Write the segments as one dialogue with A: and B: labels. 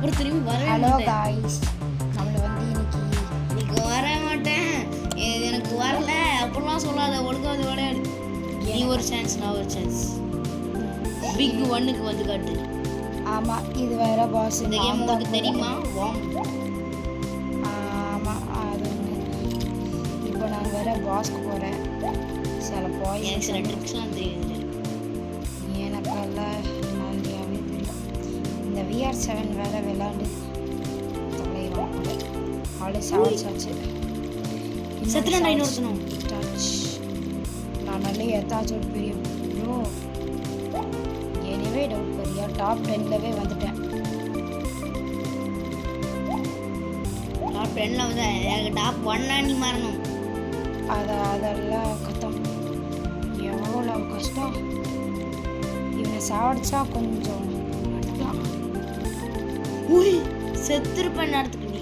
A: அதுக்கப்புறம் திரும்பி வரவே
B: ஹலோ
A: மாட்டேன்.
B: காய்ஸ், நம்மள வந்து
A: இன்னைக்கு வர மாட்டேன், இது எனக்கு வரல அப்படிலாம் சொல்லாத, ஒழுங்கா வந்து விளையாடு. நீ ஒரு சான்ஸ், நான் ஒரு சான்ஸ். பிக் ஒன்னுக்கு வந்து காட்டு.
B: ஆமாம், இது வேற பாஸ்.
A: இந்த கேம் உங்களுக்கு தெரியுமா? வாம்.
B: ஆமாம், அது ஒன்று. இப்போ நான் வேற பாஸ்க்கு போகிறேன். சில போய்
A: எனக்கு சில ட்ரிக்ஸ்லாம் தெரியுது.
B: எனக்கெல்லாம் நிறையாவே தெரியும். இந்த VR7 வேற விளாண்டு தொலைவான் கூட ஆளு சாவடிச்சாச்சு.
A: செத்துறேன்டா இன்னொருத்தனும்.
B: நான் நல்ல ஏதாச்சும் ஒரு பெரிய ப்ரோ எனவே டவுட் பெரிய டாப் 10லவே வந்துட்டேன்.
A: டாப் 10ல வந்து எனக்கு டாப் 1 நீ மாறணும்.
B: அதெல்லாம் கஷ்டம், எவ்வளோ கஷ்டம். இவனை சாவடிச்சா கொஞ்சம் எடுத்துக்கலாம்.
A: உய், செத்துருப்பேன் நேரத்துக்கு நீ.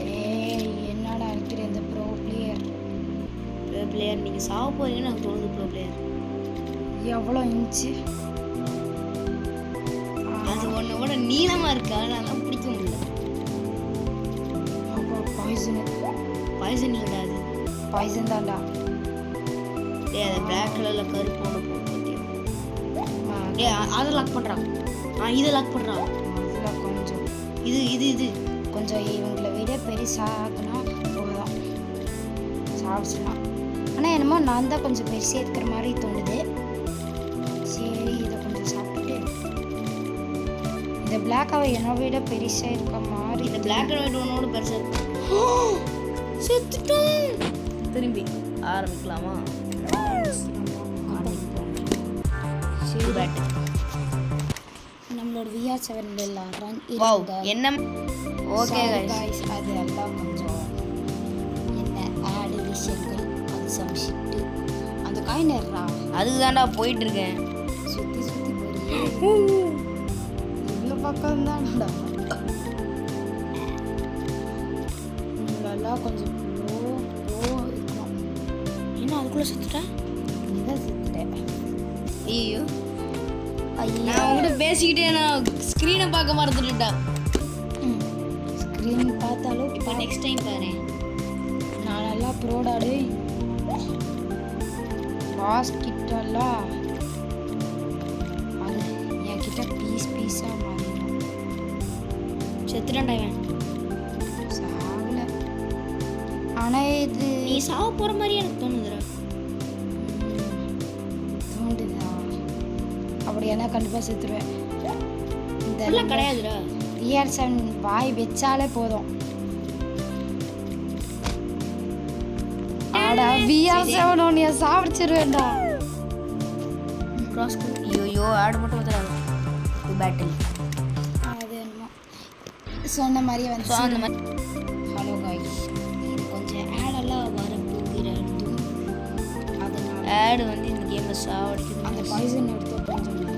B: ஏய், என்னடா இருக்கிற இந்த ப்ரோ
A: பிளேயர் நீங்க சாவ போறீங்கன்னு எனக்கு தோணுது. ப்ரோ பிளேயர்
B: எவ்வளோ இன்ச்சு,
A: அது ஒன்ன விட நீளமா இருக்கு, அதனால தான் பிடிக்க முடியல.
B: அப்போ பாய்சன்
A: இல்லடா அது.
B: பாய்சன் தான்டா.
A: டேய், அது பிளாக் கலர்ல கருப்பு ஒன்று போட்டு. டேய், அதை லாக் பண்றான். இதை லாக் பண்றான்.
B: அதில் கொஞ்சம்
A: இது
B: கொஞ்சம் இவங்களை விட பெருசாகனா போதும், சாப்பிடலாம். ஆனால் என்னமோ நான் தான் கொஞ்சம் பெருசாக இருக்கிற மாதிரி தோணுது. சரி, இதை கொஞ்சம் சாப்பிட்டுட்டு இந்த பிளாக்காவை என்னை விட பெருசாக இருக்க மாதிரி.
A: இந்த பிளாக் அண்ட் ஒயிட் ஒன்னோட பெருசா இருக்கு. செத்துட்டோம். திரும்பி ஆரம்பிக்கலாமா?
B: சரி,
A: பேட்.
B: நம்மளோட VR7 ரன்
A: வாவ்,
B: இருங்க.
A: என்ன? ஓகே
B: guys, அது எல்லாம் கொஞ்சம் என்ன ஆடு விஷயங்கள், அது சமைச்சிட்டு அந்த காய் நேர்றா
A: அதுக்கு தான்டா போயிட்டு இருக்கேன்.
B: சுற்றி போறீங்க. இவ்வளோ பக்கம் தான்டா. இவங்களெல்லாம் கொஞ்சம் இருக்கணும்.
A: என்ன அதுக்குள்ள செத்துட்டேன்?
B: நீதான் செத்துட்டேன்.
A: ஐயோ,
B: ஐயா,
A: நான் உங்ககிட்ட பேசிக்கிட்டே நான் ஸ்க்ரீனை பார்க்க மறந்துட்டேன்டா.
B: ஸ்க்ரீன் பார்த்தாலும்
A: இப்போ நெக்ஸ்ட் டைம் பாரு.
B: நான் நல்லா ப்ரோடாடு பாஸ் கிட்டலாம் அது என்கிட்ட பீஸாக மாறிடும்.
A: செத்துட்டேன்டா இவன்.
B: சாகல. ஆனால் இது
A: நீ சாவ போற மாதிரி எனக்கு தோணுதுடா.
B: தோண்டுதா? அப்படியானா கண்டிப்பாக செத்துருவேன்.
A: இதெல்லாம் கிடையாதுடா.
B: VR7 வாய் வச்சாலே போதும். ஆடா, VR7 உன்னைய சாப்பிடுச்சிருவேன்டா.
A: கிராஸ் ஐயோ, ஆடு மட்டும் வந்துடாது. பேட்டில்
B: அது என்னமோ சொன்ன மாதிரியே வந்து
A: ஸோ அந்த மாதிரி.
B: ஹலோ காய்ஸ், இது கொஞ்சம் ஆடெல்லாம் வரப்போகிறது. அதனால
A: ஆடு வந்து இந்த கேமை சாவடிக்குது.
B: அந்த பாய்சன் எடுத்து கொஞ்சம் தின்னா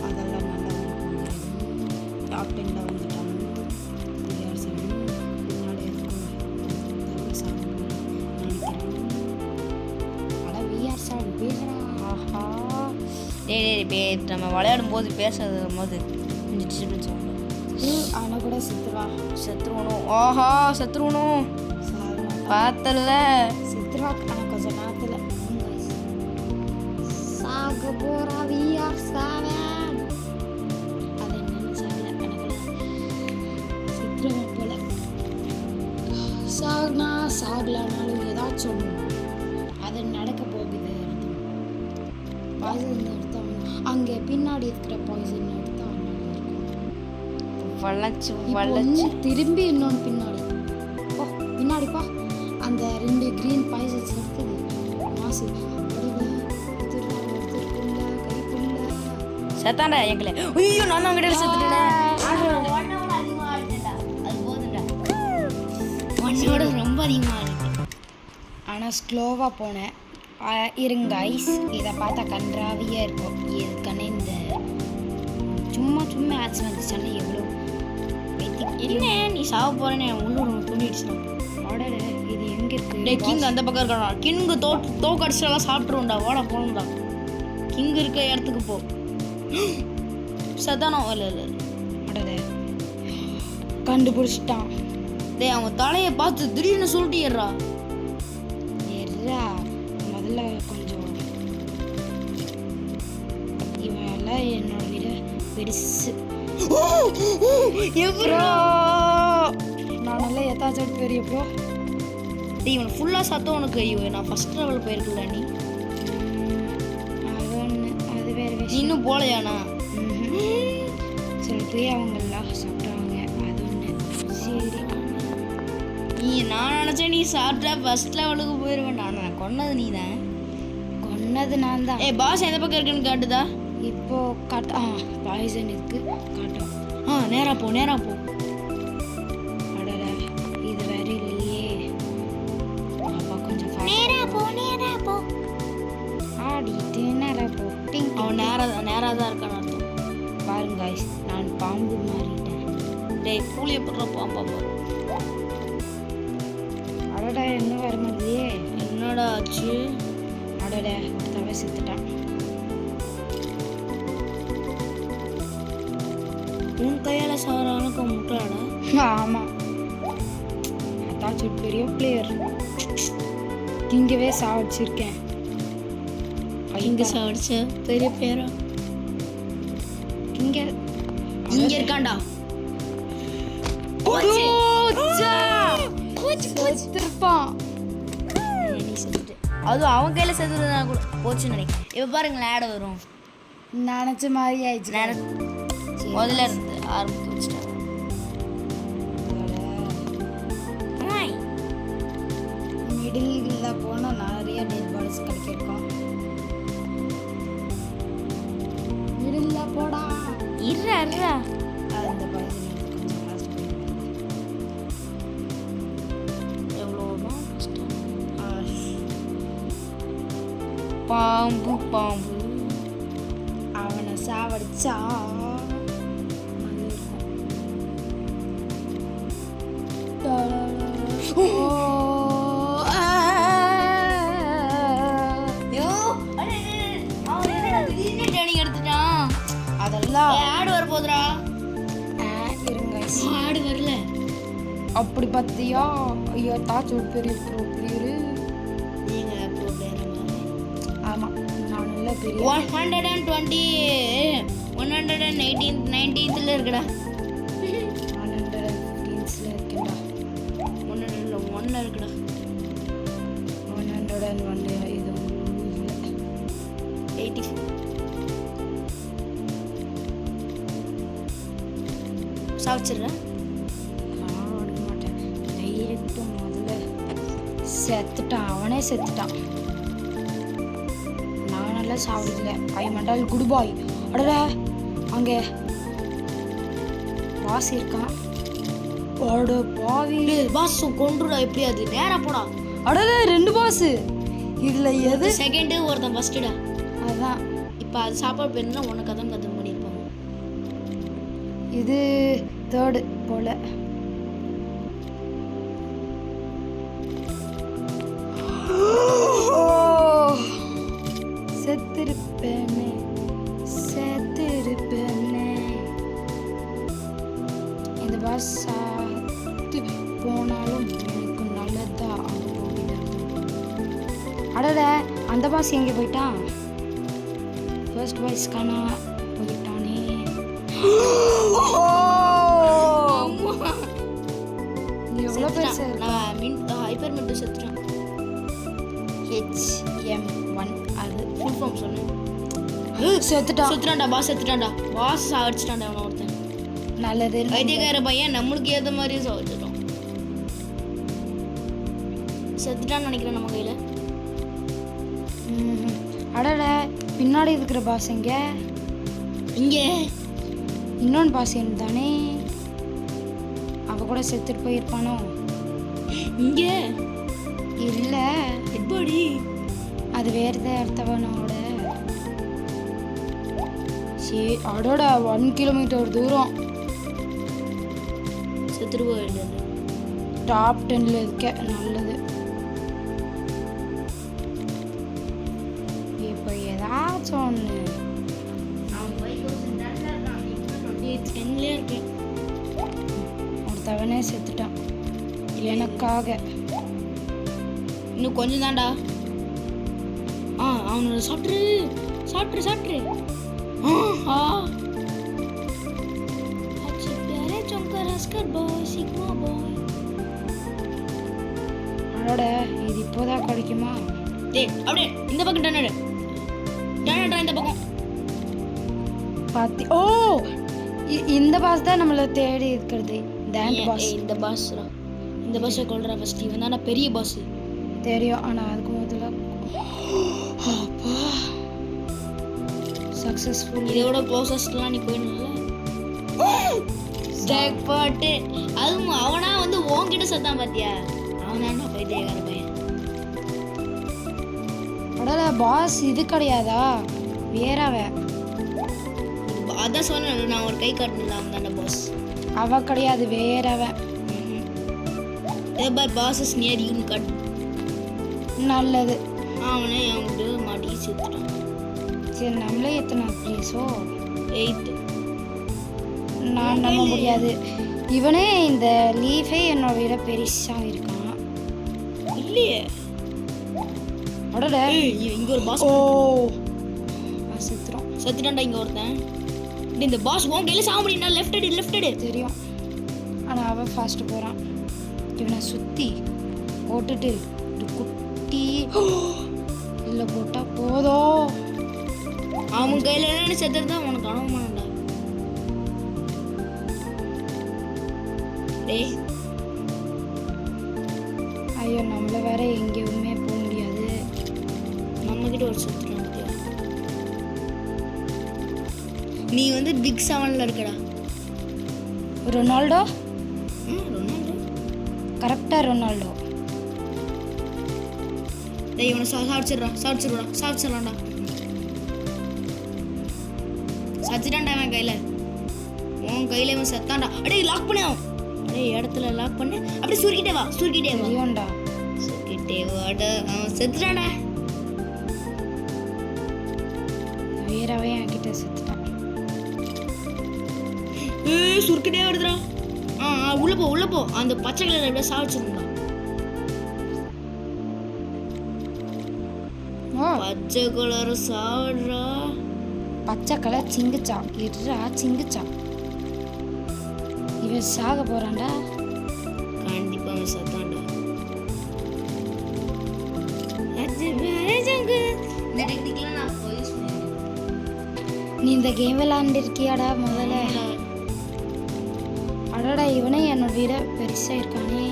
B: அதெல்லாம் நல்லா டாப் 10ல வந்துட்டாங்க. VR7 பின்னாடி நினைக்கிறேன். ஆனால் VR7 பேசுகிறா. ஆஹா,
A: டேய், நம்ம விளையாடும் போது பேசுறது போது கொஞ்சம் டிஸ்டர்பன்ஸ் ஆகும்.
B: ஆனால் கூட சித்துவா
A: செத்துருவணும். ஆஹா, செத்துருவணும். பார்த்தல
B: சித்ரா. ஆனால் கொஞ்சம் நேரத்தில் சாக போகிறா VR7. அதை நினைச்சால எனக்கு சித்ரா போல சாகலானாலும் ஏதாச்சும் ஒன்று அது நடக்க போகுது. பாய்சன் எடுத்தான், அங்கே பின்னாடி இருக்கிற பாய்சன் எடுத்தான்
A: வளைச்சு
B: திரும்பி இன்னொன்று பின்னாடி பின்னாடிப்பா. அந்த 2 கிரீன் பாய்சன்ஸ் இருக்குது. மாசு
A: செத்தாண்டா எங்களை. ஐயோ, நான் அவங்க கிட்ட செத்துட்டேன். அது போதுடா, ஒன்னோட ரொம்ப அதிகமாக இருக்கு.
B: ஆனால் ஸ்லோவாக போனேன். இருங்க ஐஸ், இதை பார்த்தா கன்றாவியாக இருக்கும். இதுக்கான இந்த சும்மா ஆட்ஸ் வந்துச்சுன்னா எவ்வளோ
A: என்ன நீ சாவ போறேன்னு உள்ளூர் தூண்டிடுச்சு.
B: ஆர்டர் இது எங்கே இருக்கு
A: டேய் கிங் அந்த பக்கம் இருக்காடா. கிங் தோக்கடிச்சலாம் சாப்பிட்டுருவோம்டா. வாடா போகணும்டா. கிங் இருக்க இடத்துக்கு போ. சதானோ இல்லை
B: அடடே கண்டுபிடிச்சிட்டான்.
A: டேய் அவன் தலையை பார்த்து திடீர்னு சொல்லிட்டியறா.
B: எர்ரா முதல்ல கொஞ்சம் இவன் எல்லாம் என்னோட விட பெருசு.
A: எவ்வளோ
B: நானெல்லாம் எத்தாச்சும் பெரிய ப்ரோ.
A: டேய் இவன் ஃபுல்லாக சத்தம் உனக்கு. ஐயோ நான் ஃபர்ஸ்ட் லெவல் போயிருக்கல நீ.
B: அது ஒன்று அது வேறு
A: நீ
B: விஷயம்.
A: இன்னும் போகலையாண்ணா?
B: சில பேர் அவங்கெல்லாம் சாப்பிட்றாங்க அது ஒன்று. சரி
A: நான் நினச்சேன் நீ சாப்பிட்டா ஃபர்ஸ்ட் லெவலுக்கு போயிடுவேன். நான் கொன்னது நீ தான்.
B: கொன்னது நான் தான்.
A: பாஸ் எந்த பக்கம் இருக்குன்னு காட்டுதா?
B: இப்போ காட்ட பாய்சன் இருக்கு காட்டும்.
A: நேரா போ.
B: அடட இது வேற இல்லையே. அப்பா கொஞ்சம்
A: நேரா போ.
B: ஆடிட்டு நேரா போ.
A: அவன் நேரா தான் இருக்கான்னு அர்த்தம்.
B: பாருங்க guys, நான் பாம்பு மாறிட்டேன்.
A: டேய் கூலியை போடுற பாம்பா பாரு.
B: அடடா என்ன வர முடியலையே.
A: என்னடா ஆச்சு?
B: அடட தவ செத்துட்டான்.
A: உன் கையால் சாரானுக்கு முட்டாடா.
B: ஆமாம் அதாச்சும் பெரிய பிளேயர். இங்கவே சாவடிச்சிருக்கேன்.
A: இங்க சாவடிச்ச பெரிய பேரா? இங்க இருக்கான்டா.
B: செத்துருப்பான்.
A: நீ செத்துட்டு அதுவும் அவன் கையில செத்துருந்தா கூட போச்சுன்னு நினைக்கிறேன். இப்போ பாருங்களேன் ஆட வரும்.
B: நினச்ச மாதிரி ஆயிடுச்சு.
A: முதல்ல இருந்து ஆரம்பித்து வச்சுட்டாங்க.
B: மிடில் போனால் நிறைய டெட் பாடிஸ் கிடைக்கும். மிடில் போடா.
A: இருறா
B: அந்த பாய்சன் கொஞ்சம் காசு
A: எவ்வளோதான் கஷ்டம். பாம்பு
B: அவனை சாவடிச்சா
A: எடுத்துட்டான்.
B: அதெல்லாம்
A: ஆடு வர போதுரா.
B: இருங்க
A: ஆடு வரல.
B: அப்படி பார்த்தியா? ஐயோ தாச்சு பெரிய ப்ரோ பிளேயரு.
A: நீங்க ப்ரோ பிளேயர்.
B: ஆமாம் நான் நல்ல பெரிய
A: 120 119th இருக்குடா.
B: 115ல இருக்கேன்டா.
A: 101 இருக்குடா.
B: 101 இது இல்லை.
A: 84 சாப்பிச்சிடுறேன்.
B: நான் ஓட மாட்டேன். டைரெக்ட் முதல்ல செத்துட்டான். அவனே செத்துட்டான். நான் நல்லா சாப்பிடல. ஐ மண்டால் குட் பாய். அடடா அங்கே பாஸ் இருக்கான். அட பாவி
A: பாஸ் கொன்றுடா. எப்படி அது? நேரா போடா.
B: அடடா 2 பாஸ். இதுல எது
A: செகண்ட் ஒருத்தன் ஃபர்ஸ்ட்டா?
B: அதான்.
A: இப்போ அது சாப்பாடு போயிருந்தா உனக்கு கதம் பண்ணியிருப்பாங்க.
B: இது 3rd போல. செத்திருப்பேனே. இந்த பாஸ் சாத்து போனாலும் எனக்கு நல்லதா ஆகும். அடட அந்த பாஸ் எங்கே போயிட்டான்? ஃபர்ஸ்ட் பாய்ஸ் காணா போயிட்டானே. எவ்வளோ பேர் சார்?
A: ஹைப்பர் மெட்டு செத்துட்டான்.
B: HM1
A: அது ஃபுல் ஃபார்ம் சொல்லு.
B: செத்துட்டான்டா.
A: பாஸ் செத்துட்டான்டா. பாஸ் சாவடிச்சிட்டான்டா அவனை ஒருத்தன்.
B: நல்லது.
A: வைத்தியக்கார பையன் நம்மளுக்கு ஏற்ற மாதிரியே சாவடிச்சிட்டோம். செத்துட்டான்னு நினைக்கிறேன் நம்ம கையில்.
B: அடட பின்னாடி இருக்கிற பாஸ் எங்க?
A: இங்கே
B: இன்னொன்று பாஸ் தானே. அவ கூட செத்துட்டு போயிருப்பானோ?
A: இங்கே
B: இல்லை
A: எப்படி?
B: அது வேறு இடத்தவனோட. சரி அடோட 1 கிலோமீட்டர் தூரம்.
A: செத்துட்டு போயிடுது.
B: டாப் 10ல இருக்க. நல்லது. ஏதாச்சும் ஒன்று.
A: அவன் 5000 டன்ல இருக்கான். இப்போ 2810லே இருக்கேன்.
B: ஒருத்தவனே செத்துட்டான் எனக்காக.
A: இன்னும் கொஞ்சம் தான்டா. அவனோட சாப்பிட்ரு. ஆ अच्छे प्यारे चमका रस्कर बॉय सिग्मा बॉय.
B: அதோட இது இப்போதான் கிடைக்குமா?
A: டேய் அப்படியே இந்த பக்கம் டனடா இந்த பக்கம்
B: பாத்தி. ஓ இந்த பாஸ் தான் நம்மள தேடி இருக்கிறது. இந்த ஆண்ட் பாஸ்.
A: இந்த பாஸ்ரா. இந்த பாஸை கொல்றா ஃபர்ஸ்ட். இவன் தான பெரிய பாஸ்.
B: தெரியும். ஆனா அதுக்கு முதல்ல அப்பா சக்சஸ்ஃபுல்.
A: இதோட க்ளோசஸ்ட்லாம் நீ போயிடல. ஸ்டாக் பாட்டு. அதுவும் அவனா வந்து உன்கிட்ட சத்தான் பாத்தியா? அவனாண்டா பைத்தியக்கார பையன்.
B: அடல பாஸ் இது கிடையாதா? வேறவ.
A: அதான் சொன்னேன் நான் ஒரு கை காட்டல. அவன் தானே பாஸ்.
B: அவ கிடையாது வேறவ.
A: Boss is near you cut.
B: நல்லது.
A: அவனே அவன்கிட்ட மாட்டி செத்துட்டான்.
B: சரி நம்மளே எத்தனை ப்ளீஸோ
A: 8.
B: நான் நம்ப முடியாது. இவனே இந்த லீஃபே என்னோட விட பெருசா இருக்கான்.
A: இல்லையே.
B: அடடா
A: இங்க ஒரு பாஸ்.
B: ஓ
A: செத்துட்டான்டா இங்க ஒருத்தன். இந்த பாஸ் உன் கையில சாக முடியும்னா லெஃப்ட் எடு.
B: தெரியும். ஆனா அவன் ஃபாஸ்ட் போறான். இவனை சுத்தி போட்டுட்டு ஒரு குட்டி இல்ல போட்டா போதும்.
A: அவன் கையில என்ன செத்துறதா உனக்கு அனுபவமானடா. டேய்
B: ஐயோ நம்மள வேற எங்கேயுமே போக முடியாது.
A: நம்ம கிட்ட ஒரு செத்துறான். நீ வந்து பிக் 7ல இருக்கடா.
B: ரொனால்டோ.
A: ரொனால்டோ
B: கரெக்டா ரொனால்டோ.
A: டேய் இவனை சாப்பிச்சிடலாம்டா. சச்சிட்டான்டா அவன் கையில. உன் கையில இவன் செத்தான்டா. அடே லாக் பண்ணு. அடே இடத்துல லாக் பண்ணு. அப்படியே சுருக்கிட்டே வா.
B: தெரியும்டா.
A: சுருக்கிட்டே வாடா. அவன் செத்துட்டான்டா.
B: வேறவே என்கிட்ட செத்துட்டான்.
A: சுருக்கிட்டே வருதுடா. உள்ள போ. அந்த பச்சை கலர் அப்படியே சாவிச்சிருந்தா. பச்சை கலர் சாவடுறா.
B: பச்சை கலர் சிங்குச்சா. இவன் சாக போறான்டா.
A: கண்டிப்பா அவன் சத்தான்டா. இந்த டெக்னிக்லாம் நான் யூஸ் பண்ணுவேன்.
B: நீ இந்த கேம் விளையாண்டுருக்கியாடா முதல்ல? அடடா இவனே என்னோட விட பெருசா இருக்கானே.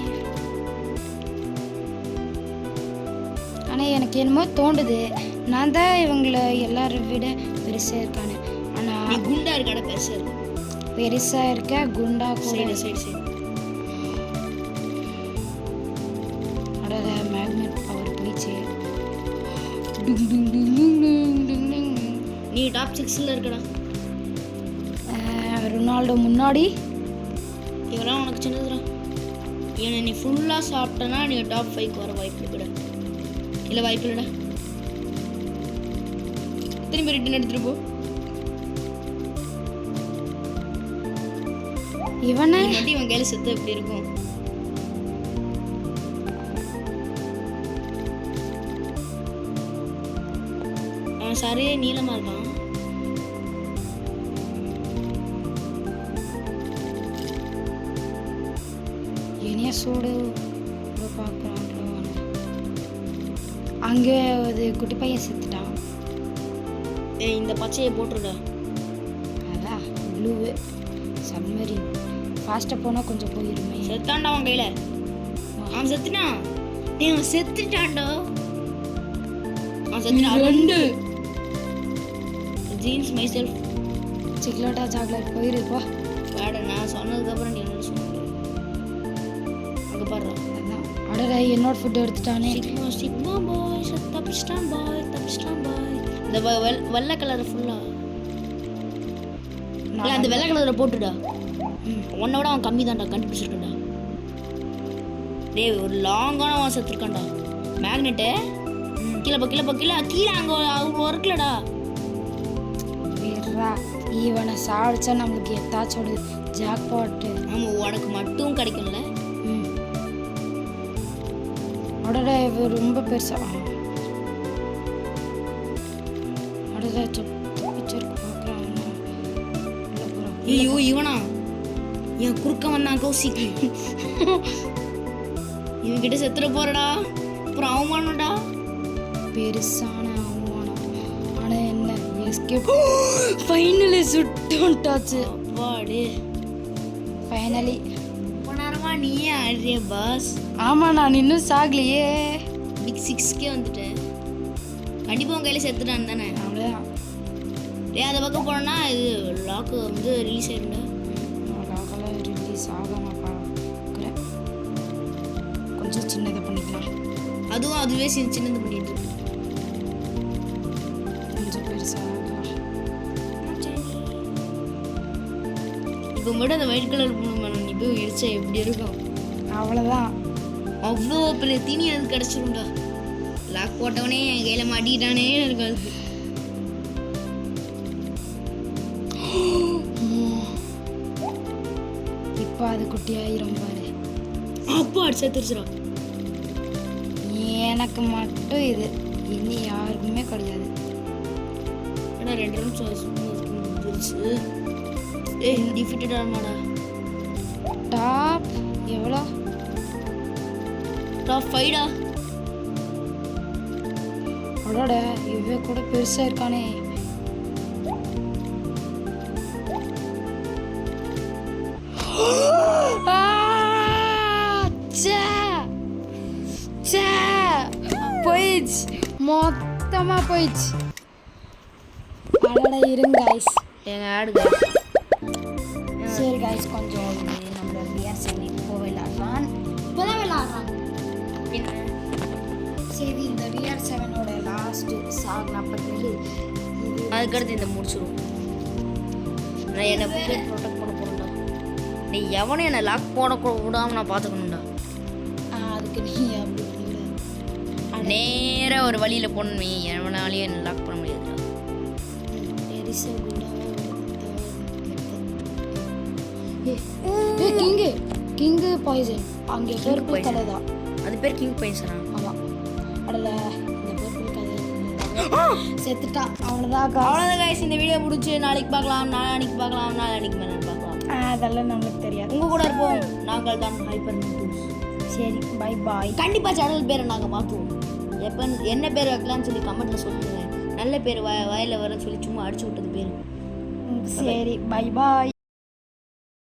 B: ஆனா எனக்கு என்னமோ தோண்டுது நான் தான் இவங்கள எல்லாரும் விட பெருசா இருக்கானு. ஆனா
A: நீ குண்டா இருக்கடா.
B: பெருசா இருக்க குண்டா கூட.
A: சைடு.
B: அடடா மேக்னெட் பவர் போயிடுச்சு.
A: நீ டாப் 6ல இருக்கடா.
B: ரொனால்டோ முன்னாடி.
A: இவெல்லாம் உனக்கு சின்னதுடா. இவனை நீ ஃபுல்லா சாப்பிட்டனா நீ டாப் 5 வர வாய்ப்பு இருக்குடா. இல்ல வாய்ப்பு இல்லடா. திரும்பி ரிட்டர்ன் எடுத்துட்டு போ.
B: இவனே
A: மட்டும் இவன் கையில செத்து எப்படி இருக்கும்? அவன் சரியே நீளமா இருக்கான்.
B: இனிய சூடு பார்க்கலாம். அங்கே ஒரு குட்டி பையன் செத்துட்டான்.
A: இந்த பச்சையை போட்டுருடா.
B: அதான் ப்ளூ சப்மரீன். ஃபாஸ்ட்டாக போனால் கொஞ்சம் போயிருமே.
A: செத்தான்டா அவன் கையில். அவன் செத்துட்டான். அவன் செத்துட்டான்டா. அவன் செத்துட்டான். 2 ஜீன்ஸ் மை செல்ஃப்.
B: சிக்லோட்டா சாக்லேட் போயிருப்பா.
A: வேட நான் சொன்னதுக்கப்புறம் நீ என்ன சொன்ன? அங்கே பாடுறா.
B: அதான் அடடா என்னோட ஃபுட் எடுத்துட்டானே.
A: சிக்மா பாய் தப்பிச்சிட்டான் பாய். இந்த வெள்ளை கலரை ஃபுல்லா இல்லை அந்த வெள்ளை கலரை போட்டுடா. உன்னை விட அவன் கம்மி தான்டா. கண்டுபிடிச்சிருக்கண்டா. டேய் ஒரு லாங்கான அவன் செத்துருக்கான்டா. மேக்னெட்டு கீழே அங்கே அவ்வளோ இருக்குல்லடா.
B: அவ்வளோதான். இவனை சாடிச்சா நம்மளுக்கு எத்தாச்சும் ஒரு ஜாக் பாட்டு.
A: ஆமாம், உனக்கு மட்டும் கிடைக்கும்ல.
B: அடட இவன் ரொம்ப பெருசா. அடட தப்பிச்சிருக்கு பார்க்குறான்.
A: ஐயோ இவனா என் குறுக்க வந்தான் கௌசிக். இவன்கிட்ட செத்துற போறடா, அப்புறம் அவமானம்டா.
B: பெருசான அவமானம். ஆனால் என்ன எஸ்கேப் ஃபைனலி சுட்டு வந்துட்டாச்சு.
A: அப்பாடே,
B: ஃபைனலி.
A: ரொம்ப நேரமா நீயே ஆடுறிய பாஸ்.
B: ஆமாம், நான் இன்னும் சாகலையே.
A: பிக் 6K வந்துட்டேன். கண்டிப்பாக உன் கையில் செத்துட்டான் தானே?
B: அவ்வளோதான்.
A: அதை பக்கம் போனோன்னா இது லாக்கு வந்து ரிலீஸ் ஆயிருண்டா.
B: லாக்கெல்லாம் ரிலீஸ் ஆகாமல் பார்க்குறேன். கொஞ்சம் சின்னதை பண்ணிக்கலாம்.
A: அதுவும் அதுவே சின்னது பண்ணிட்டு இருக்கு.
B: கொஞ்சம் பெருசாக
A: இப்போ மட்டும் அந்த ஒயிட் கலர் பூனை நீ போய் இடிச்சா எப்படி இருக்கும்?
B: அவ்வளோதான்.
A: அவ்வளோ பெரிய தீனி அது கிடச்சிரும்டா. லாக் போட்டவனே என் கையில் மாட்டிக்கிட்டானே இருக்காது.
B: இப்போ அது குட்டியாயிரும் பாரு.
A: அப்பா அடிச்சா தெரிச்சிடும்.
B: எனக்கு மட்டும் இது, இனி யாருக்குமே கிடையாது.
A: ஏன்னா 2 நிமிஷம் முடிஞ்சிருச்சு. ஏய் டிஃபிட்டட் ஆமாடா.
B: டாப் எவ்வளோ?
A: டாப் 5டா.
B: அடோட இவ கூட பெருசாக இருக்கானே. போயிடுச்சு, மொத்தமாக போயிடுச்சு. அடடா இருங்க கைஸ்,
A: எங்க ஆடுங்க.
B: சரி கைஸ், கொஞ்சம் நம்மளோட பிஆர்சி இப்போ விளையாடுறான். இப்போதான் விளையாடுறான். சரி, இந்த VR7ஓட லாஸ்ட்டு சாங் அப்படி
A: அதுக்கடுத்து இந்த முடிச்சிடும். நான் என்னை ப்ரொடெக்ட் பண்ண போகிறேன்டா. நீ எவனும் என்னை லாக் போட விடாமல் நான் பார்த்துக்கணும்டா.
B: அதுக்கு நீ அப்படி
A: நேராக ஒரு வழியில் போகணும். எவனாலையும் என்னை லாக் பண்ண முடியாதுடா.
B: கிங்கு பாய்சன் அங்கே பர்பிள் கலர் தான்.
A: அது பேர் கிங் பாய்சனா?
B: ஆமாம். அடல இந்த பர்பிள் கலர் செத்துட்டான். அவ்வளோதான்.
A: கைஸ், இந்த வீடியோ பிடிச்சி நாளைக்கு பார்க்கலாம், நாளைக்கு பார்க்கலாம், நாளைக்கு மேலே பார்க்கலாம்.
B: அதெல்லாம் நம்மளுக்கு தெரியாது.
A: உங்கள் கூட இருப்போம். நாங்கள் தான் ஹைப்பர் நியூஸ்.
B: சரி, பை பாய்.
A: கண்டிப்பாக சேனல் பேரை நாங்கள் மாற்றுவோம். எப்போ என்ன பேர் வைக்கலாம்னு சொல்லி கமெண்ட்டில் சொல்லுங்கள். நல்ல பேர் வாயில் வரன்னு சொல்லி சும்மா அடிச்சு விட்டது பேர்.
B: சரி, பை பாய்.